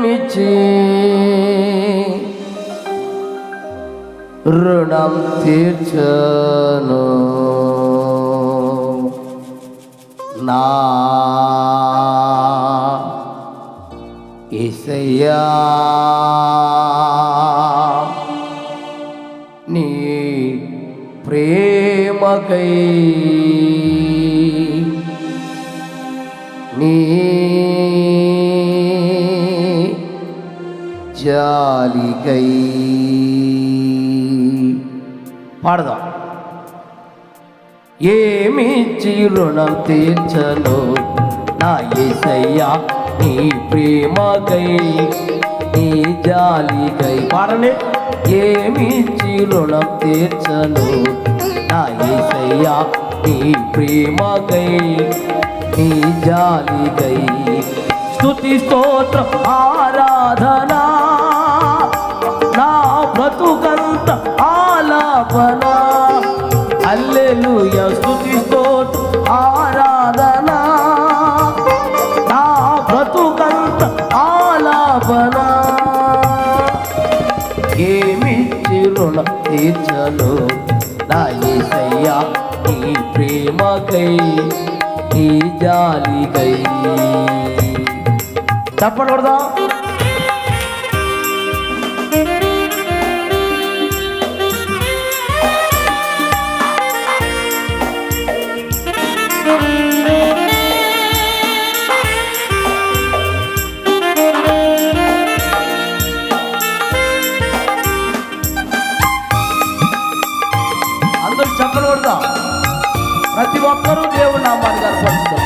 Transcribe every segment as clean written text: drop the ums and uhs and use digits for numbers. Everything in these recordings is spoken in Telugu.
ఏమిచ్చి రుణం తీర్చను నా యేసయ్యా నీ ప్రేమకై నీ జాలికై పాడదాం. ఏమిచ్చి రుణం తీర్చను నా యేసయ్యా నీ ప్రేమకై నీ జాలికై. పాడలే. ఏమిచ్చి రుణం తీర్చను నా యేసయ్యా నీ ప్రేమకై నీ జాలికై. స్తుతి స్తోత్ర ఆరాధనా నా బ్రతుకంత ఆలాపన. హల్లెలూయా. స్తుతి స్తోత్ర ఆరాధనా నా బ్రతుకంత ఆలాపన. ఏమిచ్చి రుణం తీర్చను నా యేసయ్యా నీ ప్రేమకై నీ జాలికై. చప్పట్లు కొడదాం. అందరూ చప్పట్లు కొడదాం. ప్రతి ఒక్కరూ దేవుడి నామాన్ని కనపరుస్తాం.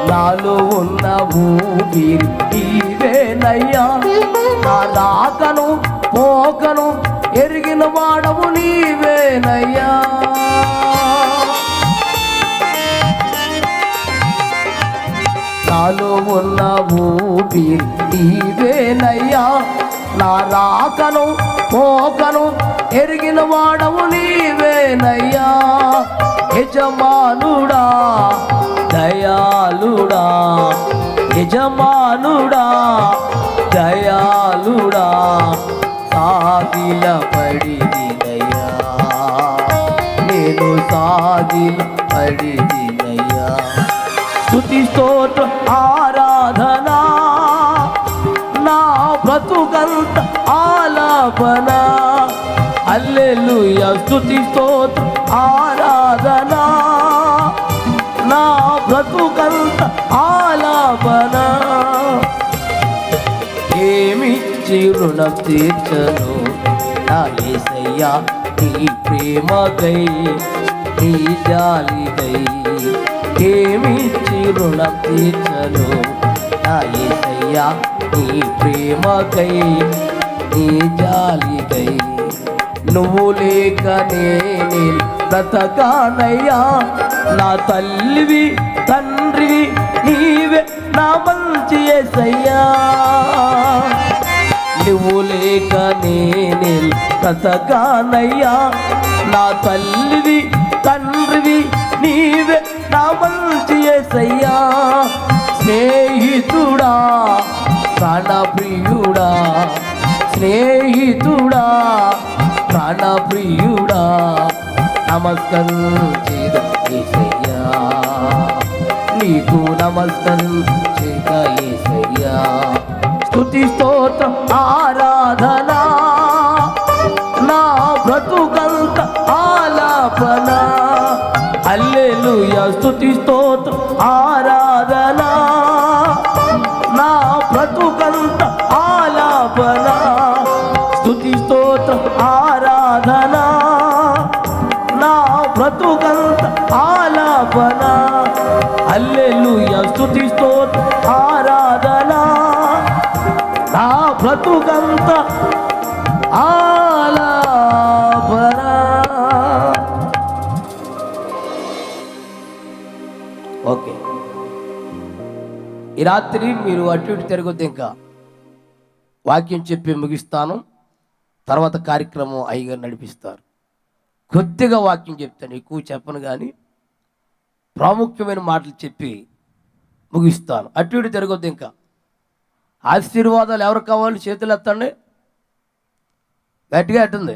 నాలో ఉన్న ఊపిరి నీవేనయ్యా, నా రాకను పోకను ఎరిగిన వాడవు నీవేనయ్యా. నాలో ఉన్న ఊపిరి నీవేనయ్యా, నా రాకను పోకను ఎరిగిన వాడవు నీవేనయ్యా. యజమానుడా దయాళుడా, యజమానుడా దయాళుడా, సాగిల పడినయ్యా నేను సాగిల పడినయ్యా. స్తుతి స్తోత్ర ఆరాధనా నా బ్రతుకంత ఆలాపన. హల్లెలూయా. స్తుతి స్తోత్ర ఆరాధనా నా బ్రతుకంత ఆలాపన. ఏమిచ్చి రుణం తీర్చను నా యేసయ్యా నీ ప్రేమకై నీ జాలికై. ఏమిచ్చి రుణం తీర్చను నా యేసయ్యా నీ ప్రేమకై నీ జాలికై. నువ్వు లేక నేనే బ్రతకానయ్యా, నా తల్లివి తండ్రివి నీవే నా మంచి యేసయ్యా. నువ్వు లేక నేనే బ్రతకానయ్యా, నా తల్లివి తండ్రివి నీవే నా మంచి యేసయ్యా. స్నేహితుడా ప్రాణప్రియుడా, స్నేహితుడా ప్రాణప్రియుడా, నమస్కారం చేద యేసయ్యా, నీకు నమస్కారం చేద యేసయ్యా. స్తుతి స్తోత్ర ఆరాధనా నా బ్రతుకంత ఆలాపన. హల్లెలూయా. స్తుతి స్తోత్ర ఆరాధనా నా బ్రతుకంత ఆలాపన. స్తుతి స్తోత్ర ఆరాధనా నా బ్రతుకంత ఆలాపన. హల్లెలూయా. స్తుతి స్తోత్ర ఆరాధనా నా బ్రతుకంత ఆలాపన. ఓకే, ఈ రాత్రి మీరు అటు ఇటు తిరగొద్దు, ఇంకా వాక్యం చెప్పి ముగిస్తాను. తర్వాత కార్యక్రమం అయ్యగారు నడిపిస్తారు. కొద్దిగా వాక్యం చెప్తాను, ఎక్కువ చెప్పను, కానీ ప్రాముఖ్యమైన మాటలు చెప్పి ముగిస్తాను. అటు ఇటు తిరగొద్దు. ఇంకా ఆశీర్వాదాలు ఎవరు కావాలి? చేతులు ఎత్తండి. గట్టిగా ఎట్టుంది.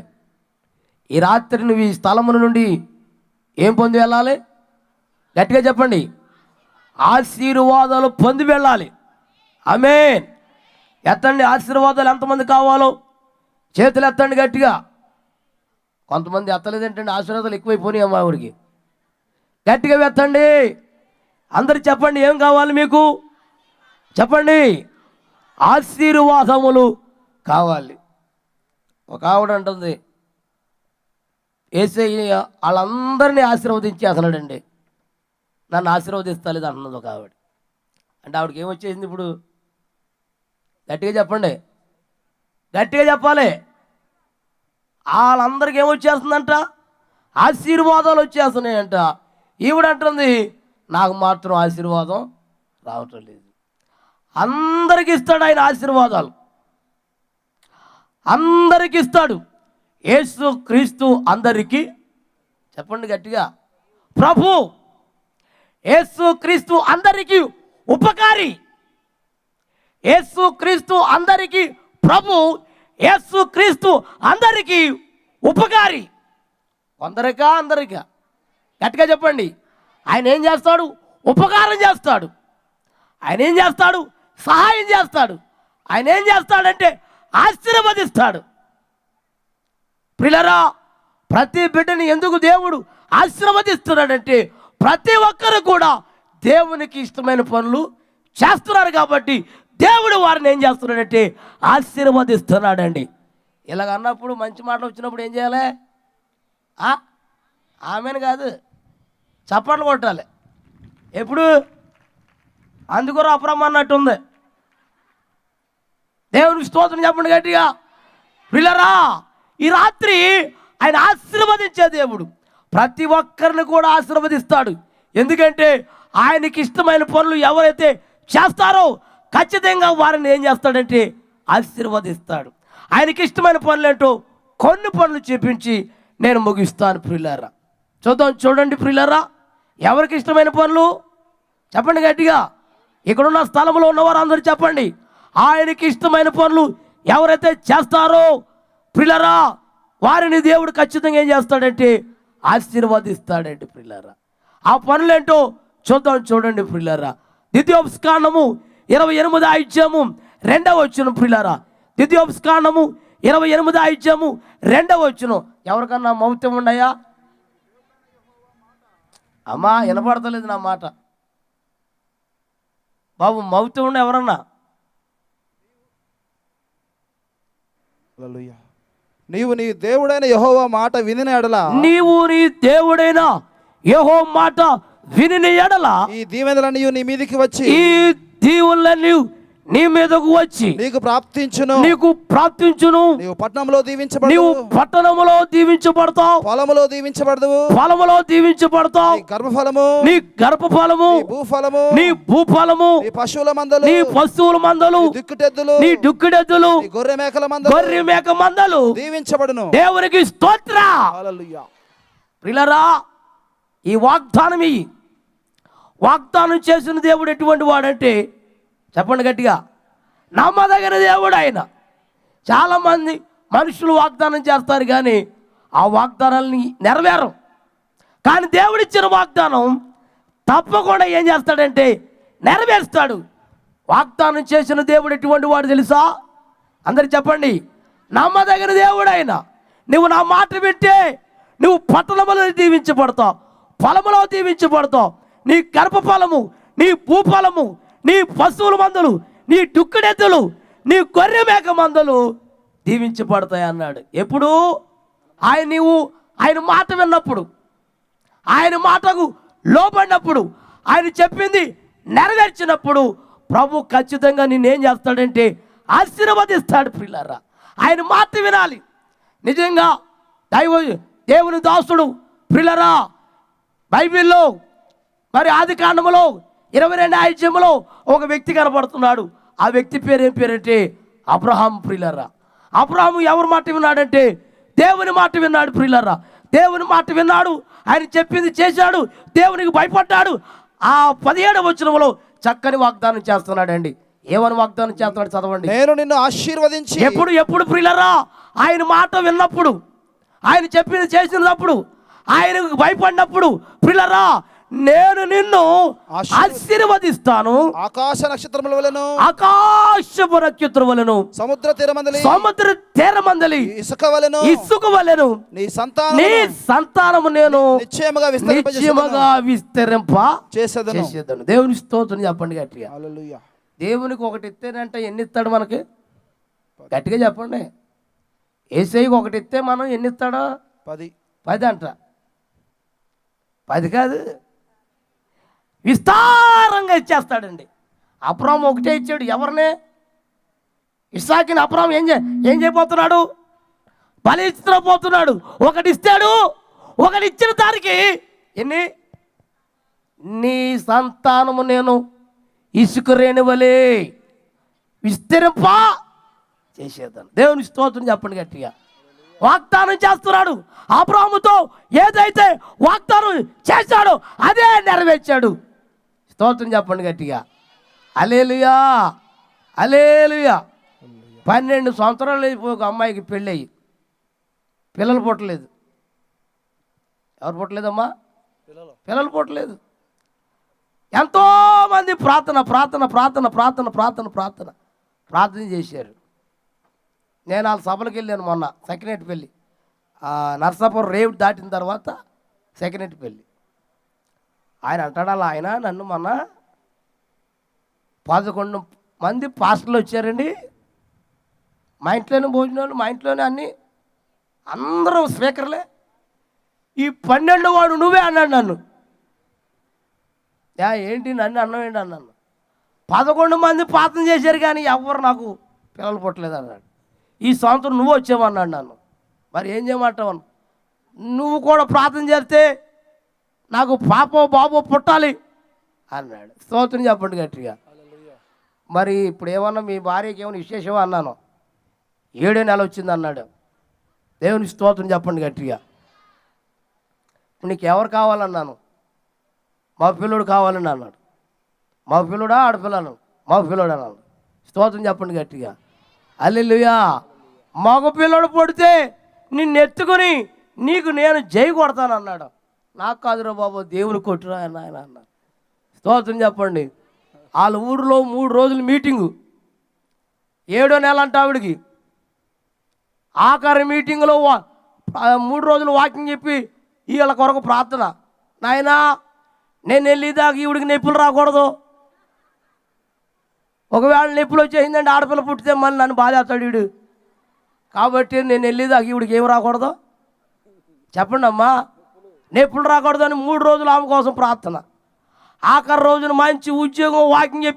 ఈ రాత్రి నువ్వు ఈ స్థలముల నుండి ఏం పొంది వెళ్ళాలి? గట్టిగా చెప్పండి. ఆశీర్వాదాలు పొంది వెళ్ళాలి. ఆమేన్. ఎత్తండి. ఆశీర్వాదాలు ఎంతమంది కావాలో చేతులు ఎత్తండి గట్టిగా. కొంతమంది ఎత్తలేదేంటండి, ఆశీర్వాదాలు ఎక్కువైపోయినాయి అమ్మా ఊరికి. గట్టిగా ఎత్తండి. అందరు చెప్పండి, ఏం కావాలి మీకు? చెప్పండి. ఆశీర్వాదములు కావాలి. ఒక ఆవిడ అంటుంది, యేసయ్య వాళ్ళందరినీ ఆశీర్వదించి అసలాడండి, నన్ను ఆశీర్వదిస్తలేదు అంటున్నది ఒక ఆవిడ. అంటే ఆవిడకి ఏమొచ్చేసింది ఇప్పుడు? గట్టిగా చెప్పండి, గట్టిగా చెప్పాలి. వాళ్ళందరికీ ఏమొచ్చేస్తుందంట? ఆశీర్వాదాలు వచ్చేస్తున్నాయంట. ఈవిడ అంటుంది, నాకు మాత్రం ఆశీర్వాదం రావటం లేదు. అందరికి ఇస్తాడు ఆయన ఆశీర్వాదాలు, అందరికి ఇస్తాడు. యేసు క్రీస్తు అందరికీ, చెప్పండి గట్టిగా, ప్రభు యేసు క్రీస్తు అందరికీ ఉపకారి. యేసు క్రీస్తు అందరికీ ప్రభు, యేసు క్రీస్తు అందరికీ ఉపకారి. కొందరికా అందరికా? గట్టిగా చెప్పండి. ఆయన ఏం చేస్తాడు? ఉపకారం చేస్తాడు. ఆయన ఏం చేస్తాడు? సహాయం చేస్తాడు. ఆయన ఏం చేస్తాడంటే ఆశీర్వదిస్తాడు. ప్రియులారా, ప్రతి బిడ్డని ఎందుకు దేవుడు ఆశీర్వదిస్తున్నాడంటే ప్రతి ఒక్కరు కూడా దేవునికి ఇష్టమైన పనులు చేస్తున్నారు కాబట్టి దేవుడు వారిని ఏం చేస్తున్నాడంటే ఆశీర్వదిస్తున్నాడండి. ఇలాగ అన్నప్పుడు, మంచి మాటలు వచ్చినప్పుడు ఏం చేయాలి? ఆమెను కాదు, చప్పట్లు కొట్టాలి. ఎప్పుడు? అందుకు అప్రమన్నట్టుంది. దేవునికి స్తోత్రం చెప్పండి గట్టిగా. ప్రియులారా, ఈ రాత్రి ఆయన ఆశీర్వదించే దేవుడు. ప్రతి ఒక్కరిని కూడా ఆశీర్వదిస్తాడు. ఎందుకంటే ఆయనకి ఇష్టమైన పనులు ఎవరైతే చేస్తారో ఖచ్చితంగా వారిని ఏం చేస్తాడంటే ఆశీర్వదిస్తాడు. ఆయనకి ఇష్టమైన పనులు ఏంటో కొన్ని పనులు చూపించి నేను ముగిస్తాను. ప్రియులారా, చూడండి ప్రియులారా, ఎవరికి ఇష్టమైన పనులు? చెప్పండి గట్టిగా. ఇక్కడున్న స్థలంలో ఉన్నవారు అందరూ చెప్పండి. ఆయనకి ఇష్టమైన పనులు ఎవరైతే చేస్తారో ప్రియులారా, వారిని దేవుడు ఖచ్చితంగా ఏం చేస్తాడంటే ఆశీర్వదిస్తాడండి. ప్రియులారా, ఆ పనులేంటో చూడండి ప్రియులారా. ద్వితీయోపదేశకాండము 28వ అధ్యాయము 2వ వచనం. ప్రియులారా, ద్వితీయోపదేశకాండము 28వ అధ్యాయము 2వ వచనం. ఎవరికన్నా మౌత్యం ఉన్నాయా? అమ్మా వినపడతలేదు నా మాట బాబు. మౌత్యం ఉండ ఎవరన్నా? నీవు నీ దేవుడైన యెహోవా మాట వినిన ఎడల, నీవు నీ దేవుడైన యెహోవా మాట వినిన ఎడల ఈ దీవెనలన్నీ నీ మీదకి వచ్చి, ఈ దీవెనలన్నీ నీ మీదకు వచ్చి నీకు ప్రాప్తించును. నీవు పట్టణంలో దీవించబడతావు, పట్టణములో దీవించబడతావు, పొలములో దీవించబడతావు, నీ గర్భఫలము, నీ భూఫలము, నీ పశువుల మందలు, నీ దుక్కుడెద్దులు, నీ గొర్రె మేక మందలు దీవించబడును. దేవునికి స్తోత్రం. హల్లెలూయా. ప్రియులారా, ఈ వాగ్దానం చేసిన దేవుడు ఎటువంటి వాడంటే, చెప్పండి గట్టిగా, నమ్మదగిన దేవుడు ఆయన. చాలామంది మనుషులు వాగ్దానం చేస్తారు కానీ ఆ వాగ్దానాలని నెరవేరం. కానీ దేవుడిచ్చిన వాగ్దానం తప్పకుండా ఏం చేస్తాడంటే నెరవేరుస్తాడు. వాగ్దానం చేసిన దేవుడు ఎటువంటి వాడు తెలుసా? అందరు చెప్పండి. నమ్మదగిన దేవుడు ఆయన. నువ్వు నా మాట వింటే నువ్వు పట్టణములో దీవించబడతావు, పొలములో దీవించబడతావు, నీ గర్భఫలము, నీ భూఫలము, నీ పశువుల మందలు, నీ దుక్కుడెద్దులు, నీ గొర్రె మేక మందలు దీవించబడతాయి అన్నాడు. ఎప్పుడు? ఆయన మాట విన్నప్పుడు, ఆయన మాటకు లోబడినప్పుడు, ఆయన చెప్పింది నెరవేర్చినప్పుడు ప్రభు ఖచ్చితంగా నిన్నేం చేస్తాడంటే ఆశీర్వదిస్తాడు. ప్రియులారా, ఆయన మాట వినాలి. నిజంగా దేవుని దాసుడు ప్రియులారా, బైబిల్లో మరి ఆది కాండములో 22వ అధ్యాయంలో ఒక వ్యక్తి కనబడుతున్నాడు. ఆ వ్యక్తి పేరు ఏం పేరంటే అబ్రహాం. ప్రియులారా, అబ్రాహాము ఎవరి మాట విన్నాడంటే దేవుని మాట విన్నాడు ప్రియులారా. దేవుని మాట విన్నాడు, ఆయన చెప్పింది చేశాడు, దేవునికి భయపడ్డాడు. ఆ 17వ వచనంలో చక్కని వాగ్దానం చేస్తున్నాడండి. ఏమని వాగ్దానం చేస్తున్నాడు చదవండి. నేను నిన్ను ఆశీర్వదించి. ఎప్పుడు ప్రియులారా? ఆయన మాట విన్నప్పుడు, ఆయన చెప్పింది చేసినప్పుడు, ఆయనకు భయపడినప్పుడు ప్రియులారా, నేను నిన్ను ఆశీర్వదిస్తాను. ఆకాశ నక్షత్రముల వలెను, ఆకాశపు నక్షత్రం వలెను, సముద్ర తీరమందలి ఇసుక వలెను నీ సంతానము నేను నిశ్చయముగా విస్తరింప చేసేదను. దేవుని స్తోత్రం చెప్పండి గట్టిగా. హల్లెలూయా. దేవునికి ఒకటి ఇస్తేనంటే ఎన్ని ఇస్తాడు మనకి? గట్టిగా చెప్పండి. యేసయ్యకి ఒకటి ఇస్తే మనం ఎన్ని ఇస్తాడో? 10 అంట. 10 కాదు, విస్తారంగా ఇచ్చేస్తాడండి. అబ్రాహాము ఒకటే ఇచ్చాడు. ఎవరిని? ఇస్సాకుని. అబ్రాహాము ఏం చేయబోతున్నాడు? బలి ఇచ్చబోతున్నాడు. ఒకటి ఇస్తాడు. ఒకటి ఇచ్చిన దానికి ఎన్ని? నీ సంతానము నేను ఇసుక రేణువలే విస్తరింప చేసేద్దాను. దేవుని స్తోత్రం చెప్పండి గట్టిగా. వాగ్దానం చేస్తున్నాడు. అబ్రాహాముతో ఏదైతే వాగ్దానం చేశాడో అదే నెరవేర్చాడు. స్తోత్రం చెప్పండి గట్టిగా. హల్లెలూయా, హల్లెలూయా. 12 సంవత్సరాలు అయిపోయి ఒక అమ్మాయికి పెళ్ళయి పిల్లలు పుట్టలేదు. ఎవరు పుట్టలేదమ్మా? పిల్లలు పుట్టలేదు. ఎంతోమంది ప్రార్థన చేశారు. నేను వాళ్ళ సభలకు వెళ్ళాను మొన్న. సెకండ్ పెళ్ళి నర్సాపురం రేవు దాటిన తర్వాత సెకండ్ పెళ్ళి. ఆయన అంటాడు, అలా ఆయన నన్ను మొన్న 11 మంది పాస్టర్లు వచ్చారండి, మా ఇంట్లోనే భోజనాలు, మా ఇంట్లోనే అన్నీ, అందరూ స్పీకర్లే, ఈ 12వ వాడు నువ్వే అన్నాడు నన్ను. ఏంటి నన్ను అన్నం ఏంటి అన్నాను. 11 మంది ప్రార్థన చేశారు కానీ ఎవరు నాకు పిల్లలు పుట్టలేదు అన్నాడు. ఈ సంవత్సరం నువ్వు వచ్చావన్నాడు నన్ను. మరి ఏం చేయమంటావు? నువ్వు కూడా ప్రార్థన చేస్తే నాకు పాపో బాబో పుట్టాలి అన్నాడు. స్తోత్రం చెప్పండి గట్టిగా. మరి ఇప్పుడు ఏమన్నా మీ భార్యకి ఏమైనా విశేషమా అన్నాను. 7వ నెల వచ్చింది అన్నాడు. దేవుని స్తోత్రం చెప్పండి గట్టిగా. నీకు ఎవరు కావాలన్నాను. మా పిల్లోడు కావాలని అన్నాడు. మా పిల్లోడా ఆడపిల్లను? మా పిల్లోడు అన్నాడు. స్తోత్రం చెప్పండి గట్టిగా. హల్లెలూయా. మగ పిల్లోడు పుడితే నిన్ను ఎత్తుకొని నీకు నేను జై కొడతాను అన్నాడు. నాకు కాదురా బాబు, దేవుని కొట్టురా ఆయన అన్నాడు. స్తోత్రం చెప్పండి. వాళ్ళ ఊరిలో 3 రోజులు మీటింగు. 7వ నెల అంట ఆవిడికి. ఆఖరి మీటింగులో 3 రోజులు వాకింగ్ చెప్పి వీళ్ళ కొరకు ప్రార్థన. నాయనా, నేను వెళ్ళేదాకా ఈవిడికి నొప్పులు రాకూడదు. ఒకవేళ నొప్పులు వచ్చేసిందంటే ఆడపిల్ల పుట్టితే మళ్ళీ నన్ను బాధేస్తాడు వీడు. కాబట్టి నేను వెళ్ళేదాకా ఈవిడికి ఏమి రాకూడదు చెప్పండి అమ్మా. నొప్పులు రాకూడదు అని 3 రోజులు ఆమె కోసం ప్రార్థన. ఆఖరి రోజున మంచి ఉద్యోగం వాకింగ్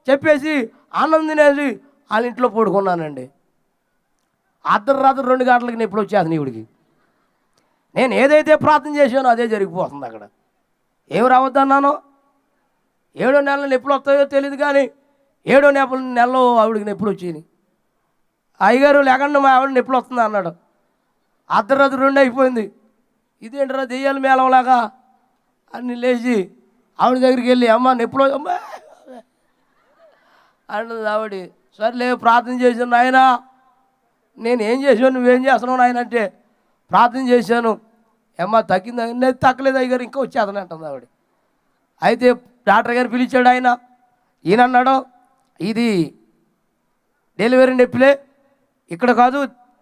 చెప్పేసి అన్నం తినేసి వాళ్ళ ఇంట్లో పడుకున్నానండి. అర్ధరాత్రి 2 గంటలకి నొప్పులు వచ్చేస్తాను ఈవిడికి. నేను ఏదైతే ప్రార్థన చేశానో అదే జరిగిపోతుంది అక్కడ. ఏమి రావద్దన్నాను? 7వ నెలలో నొప్పులు వస్తాయో తెలియదు కానీ 7వ నెలలో ఆవిడికి నొప్పులు వచ్చాయి. అయ్యగారు లేకుండా మా ఆవిడ నొప్పులు వస్తుంది అన్నాడు. అర్ధరాత్రి 2 అయిపోయింది. ఇదేంటరా దెయ్యాలు మేళంలాగా అన్ని లేచి ఆవిడ దగ్గరికి వెళ్ళి, అమ్మ నొప్పులు అమ్మా అన్నది ఆవిడ. సర్లే ప్రార్థన చేశాను నాయన. నేను ఏం చేశాను, నువ్వేం చేస్తున్నావు నాయన అంటే, ప్రార్థన చేశాను. అమ్మ తగ్గింది. నేను తగ్గలేదు అయ్యగారు, ఇంకా వచ్చేదని అంటుంది ఆవిడ. అయితే డాక్టర్ గారు పిలిచాడు. ఈయన అన్నాడు, ఇది డెలివరీ నొప్పిలే, ఇక్కడ కాదు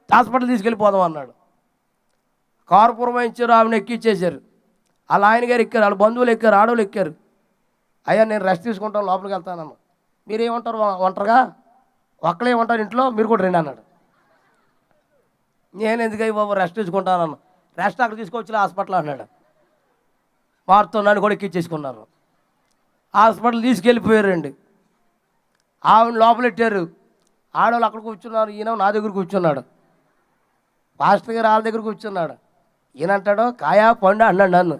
హాస్పిటల్ తీసుకెళ్ళిపోదాం అన్నాడు. కారు పురమాయించారు, ఆమెను ఎక్కిచ్చేశారు. వాళ్ళ ఆయన గారు ఎక్కారు, వాళ్ళ బంధువులు ఎక్కారు, ఆడవాళ్ళు ఎక్కారు. అయ్యా నేను రెస్ట్ తీసుకుంటాను, లోపలికి వెళ్తానన్నా. మీరేమంటారు ఒంటరిగా? ఒక్కలే ఉంటారు ఇంట్లో, మీరు కూడా రండి అన్నాడు. నేను ఎందుకయ్యి బాబు రెస్ట్ తీసుకుంటానన్నా. రెస్ట్ అక్కడ తీసుకొచ్చి హాస్పిటల్ అన్నాడు. వారితో నన్ను కూడా ఎక్కిచ్చేసుకున్నారు. హాస్పిటల్ తీసుకెళ్ళిపోయారండి. ఆవిడ లోపలెట్టారు. ఆడవాళ్ళు అక్కడ కూర్చున్నారు, ఈయన నా దగ్గర కూర్చున్నాడు. పాస్టర్ గారు వాళ్ళ దగ్గర కూర్చున్నాడు. ఈయన అంటాడు, కాయ పండు అన్నాడు నన్ను.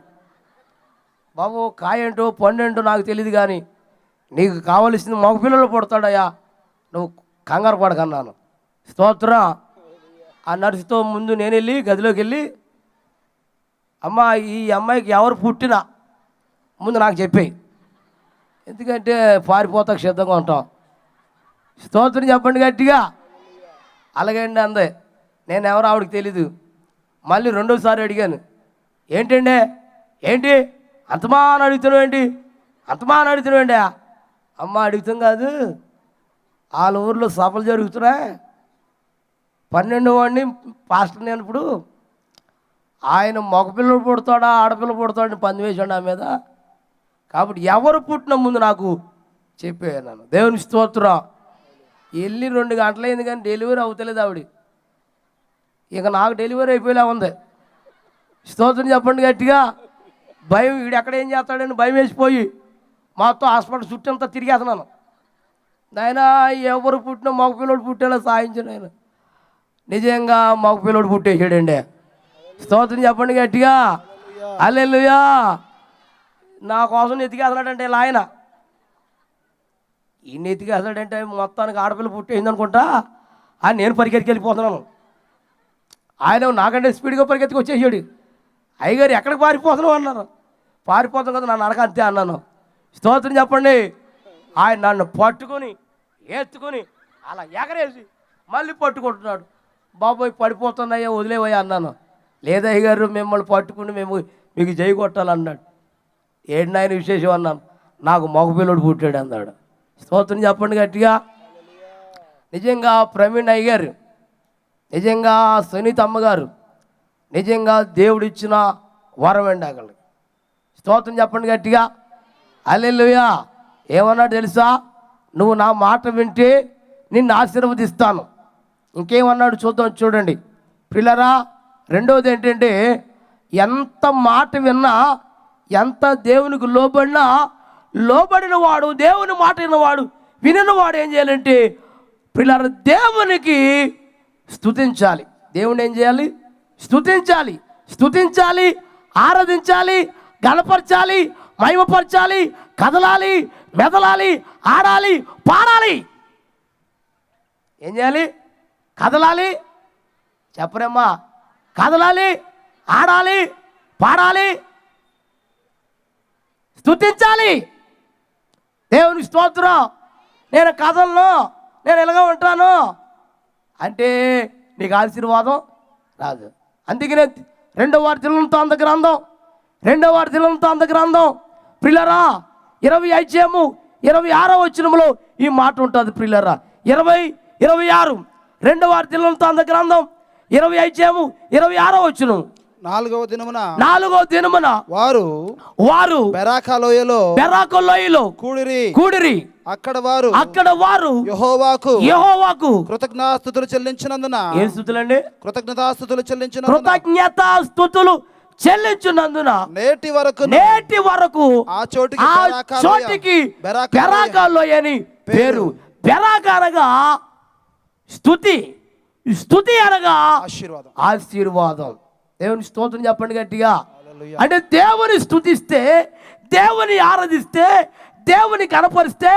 బాబు కాయ ఏంటో పండు ఏంటో నాకు తెలియదు కానీ నీకు కావలసింది మగపిల్లలు పుడతాడయ్యా, నువ్వు కంగారు పడకన్నాను. స్తోత్రం. ఆ నర్సుతో ముందు నేను వెళ్ళి గదిలోకి వెళ్ళి, అమ్మ ఈ అమ్మాయికి ఎవరు పుట్టినా ముందు నాకు చెప్పేయి, ఎందుకంటే పారిపోతాకు సిద్ధంగా ఉంటాం. స్తోత్రం చెప్పండి గట్టిగా. అలాగే అండి అందే. నేను ఎవరు ఆవిడకి తెలీదు. మళ్ళీ రెండోసారి అడిగాను, ఏంటండి ఏంటి అంతమా అని అడుగుతున్నావు ఏంటి, అంతమా అని అడుగుతున్నావు ఏంటి? అమ్మ అడుగుతాం కాదు, వాళ్ళ ఊర్లో సభలు జరుగుతున్నాయి, 12 వాడిని పాస్టర్ నేను ఇప్పుడు, ఆయన మగపిల్లలు పుడతాడా ఆడపిల్ల పుడతాడని పంది వేసాడు ఆ మీద, కాబట్టి ఎవరు పుట్టిన ముందు నాకు చెప్పేయన్నాను. దేవుని స్తోత్రం. వెళ్ళి 2 గంటలైంది కానీ డెలివరీ అవుతలేదు ఆవిడ. ఇక నాకు డెలివరీ అయిపోయేలా ఉంది. స్తోత్రం చెప్పండి గట్టిగా. భయం, వీడు ఎక్కడ ఏం చేస్తాడని భయం వేసిపోయి మొత్తం హాస్పిటల్ చుట్టంతా తిరిగేస్తున్నాను. నాయన ఎవరు పుట్టినా మగపిల్లడు పుట్టేలా సాయించు నేను. నిజంగా మగపిల్లడు పుట్టేసాడండి. స్తోత్రం చెప్పండి గట్టిగా. హల్లెలూయా. నా కోసం ఎతికేస్తున్నాడంటే ఇలా ఆయన, ఈయన ఎతికేస్తాడంటే మొత్తానికి ఆడపిల్ల పుట్టేసింది అనుకుంటా అని నేను పరిగెత్తికి వెళ్ళిపోతున్నాను. ఆయన నాకంటే స్పీడ్గా పరిగెత్తికి వచ్చేసాడు. అయ్యగారు ఎక్కడికి పారిపోతున్నావు అన్నారు. పారిపోతాం కదా నన్ను అడగ అంతే అన్నాను. స్తోత్రం చెప్పండి. ఆయన నన్ను పట్టుకొని ఎత్తుకొని అలా ఎగరేసి మళ్ళీ పట్టుకుంటున్నాడు. బాబోయ్ పడిపోతున్నాయా వదిలేవయ్యా అన్నాను. లేదయ్య గారు మిమ్మల్ని పట్టుకుని మేము మీకు జై కొట్టాలన్నాడు. ఏంటి ఆయన విశేషం అన్నాను. నాకు మగపిల్లడు పుట్టాడు అన్నాడు. స్తోత్రం చెప్పండి గట్టిగా. నిజంగా ప్రవీణ్ అయ్య గారు, నిజంగా సునీత అమ్మగారు, నిజంగా దేవుడిచ్చిన వరం అండి అక్కడికి. స్తోత్రం చెప్పండి గట్టిగా. హల్లెలూయా. ఏమన్నాడు తెలుసా? నువ్వు నా మాట వింటే నిన్ను ఆశీర్వదిస్తాను. ఇంకేమన్నాడు చూద్దాం చూడండి పిల్లరా. రెండవది ఏంటంటే, ఎంత మాట విన్నా, ఎంత దేవునికి లోబడినా, లోబడిన వాడు, దేవుని మాట విన్నవాడు, వినినవాడు ఏం చేయాలంటే పిల్లరా దేవునికి స్తుతించాలి. దేవుని ఏం చేయాలి? స్తుతించాలి. స్తుతించాలి, ఆరాధించాలి, గణపరచాలి, మహిమపరచాలి, కదలాలి, మెదలాలి, ఆడాలి, పాడాలి. ఏం చేయాలి? కదలాలి, చెప్పరేమ్మా, కదలాలి, ఆడాలి, పాడాలి, స్తుతించాలి. దేవుని స్తోత్రం. నేను కథల్లో నేను ఇలాగా ఉంటాను అంటే నీకు ఆశీర్వాదం రాదు. అందుకనే 2వ దినవృత్తాంత గ్రంథం 2వ దినవృత్తాంత గ్రంథం ప్రియులారా 25:26 వచనంలో ఈ మాట ఉంటుంది ప్రియులారా. 20:26 2వ దినవృత్తాంత గ్రంథం 25:26 వచనం. 4వ దినమున వారు బెరాకా లోయలో కూడిరి. అక్కడ వారు యెహోవాకు కృతజ్ఞతాస్తుతులు చెల్లించినందున. ఏ స్తుతులండి? కృతజ్ఞతాస్తుతులు చెల్లించినందున నేటి వరకు ఆ చోటికి బెరాకా లోయ అని పేరు. బెరాకా అనగా స్తుతి, స్తుతి అనగా ఆశీర్వాదం. దేవుని స్తోత్రం చెప్పండి గట్టిగా. అంటే దేవుని స్తుతిస్తే, దేవుని ఆరాధిస్తే, దేవుని కనపరిస్తే,